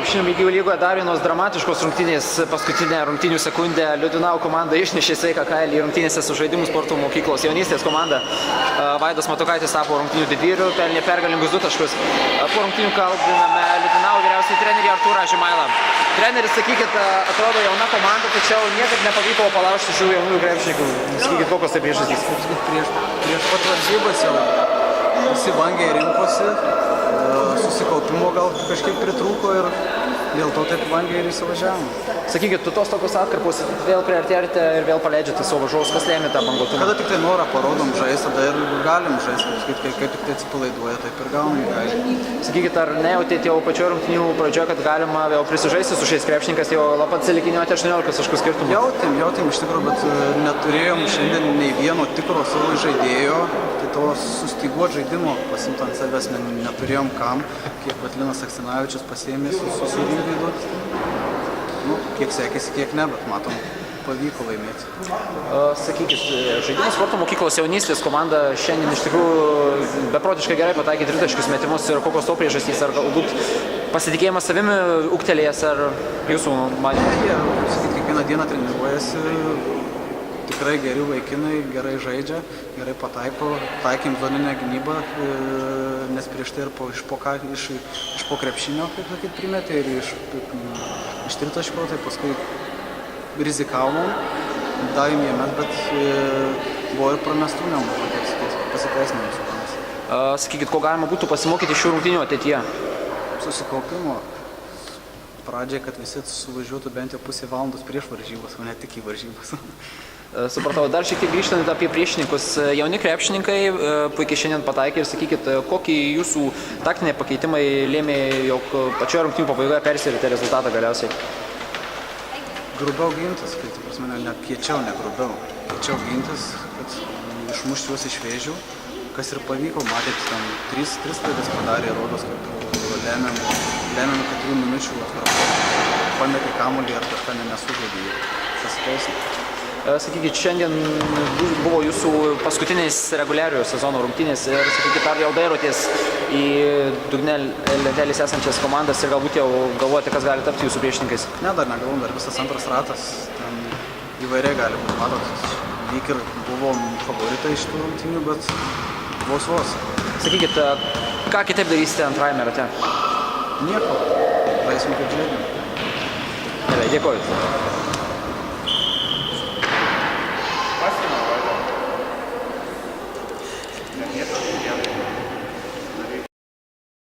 krepšinio lygių lygoje dar vienos dramatiškos rungtynės. Paskutinę rungtynių sekundę Liudvinau komanda išnešė sveiką kailį rungtynėse su Žaidimų sporto mokyklos jaunystės komanda. Vaidas Matukaitis tapo rungtynių didvyriu, pelnė pergalingus 2 taškus. Po rungtynių kalbiname Liudvinau vyriausiąjį trenerį Artūrą Žimailą. Treneris, sakykit, atrodo jauna komanda, tačiau niekaip nepavyko palaužti šių jaunųjų krepšininkų. Sakykit, kokios tai priežastys? Prieš pat varžybas jau visi vangiai rinkosi, susikaupimo gal kažkiek pritrūko ir dėl to taip vangiai ir įsivažiavom. Sakykit, tu tos tokios atkarpos vėl priartėjote ir vėl paleidžiate savo varžovus, kas lėmė tą banguotumą? Kada tik tai norą parodom žaisti, tada ir galim žaisti, kai tik tai atsipalaiduoja, taip ir gaunam galim. Sakykit, ar nejautėte jau pačioje rungtynių pradžioje, kad galima vėl prisižaisti su šiais krepšininkais, jau labai atsilikinėjote 18 taškų skirtumą? Jautėm iš tikrųjų, bet neturėjom šiandien nei vieno tikro savo žaidėjo, tai to sustyguot žaidimo pasimt ant savęs neturėjom kam, kiek Linas Aksinavičius pasiėmė su Sūryvidu. Kiek sekėsi, kiek ne, bet matom, pavyko laimėti. Sakykit, Žaidimų sporto mokyklos jaunystės komanda šiandien iš tikrųjų beprotiškai gerai pataikė 3 taškius metimus ir kokios to priežastys, ar galbūt pasitikėjimas savimi ūgtelėjęs, ar jūsų manymu? Jie, kiekvieną dieną treniruojasi, tikrai geri vaikinai, gerai žaidžia, gerai pataiko, taikėm zoninę gynybą, nes prieš tai ir iš po krepšinio, kaip sakyt, primetė ir iš tritaško, tai paskui rizikavom, davėm jėmes, bet buvo ir pramestų nemažai, kaip sakyt, pasiteisinimų su mumis. Sakykit, ko galima būtų pasimokyti šių rungtynių ateityje? Susikaupimo. Pradžiai, kad visi suvažiuotų bent jau pusę valandos prieš varžybas, o ne tik į varžybas. Supratau, dar šiek tiek grįžtant apie priešininkus. Jauni krepšininkai puikiai šiandien pataikė ir sakykit, kokį jūsų taktiniai pakeitimai lėmė, jog pačioje rungtynių pabaigoje persirite rezultatą galiausiai? Grubiau gintis, kai tu prasme, net kiečiau, ne grubiau. Kiečiau gintis, kad išmušti juos iš vėžių, kas ir pavyko, matėt, ten 3 klaidas padarė, rodos, kad lėmėm 4 minučių atkarpą, pametė kamuolį ar kažką nesužaidė, pasiteisino. Sakykit, šiandien buvo jūsų paskutiniais reguliariojo sezono rungtynės ir sakykit, ar jau dairotės į dugne lentelės esančias komandas ir galbūt jau galvojate, kas gali tapti jūsų priešininkais? Ne, dar negalvom, dar visas antras ratas, ten įvairiai gali būti, matot, lyg ir buvom favoritai iš tų rungtynių, bet vos. Sakykit, ką kitaip darysite antrajame rate? Nieko, žaisim kaip žaidėm. Gerai, dėkoju.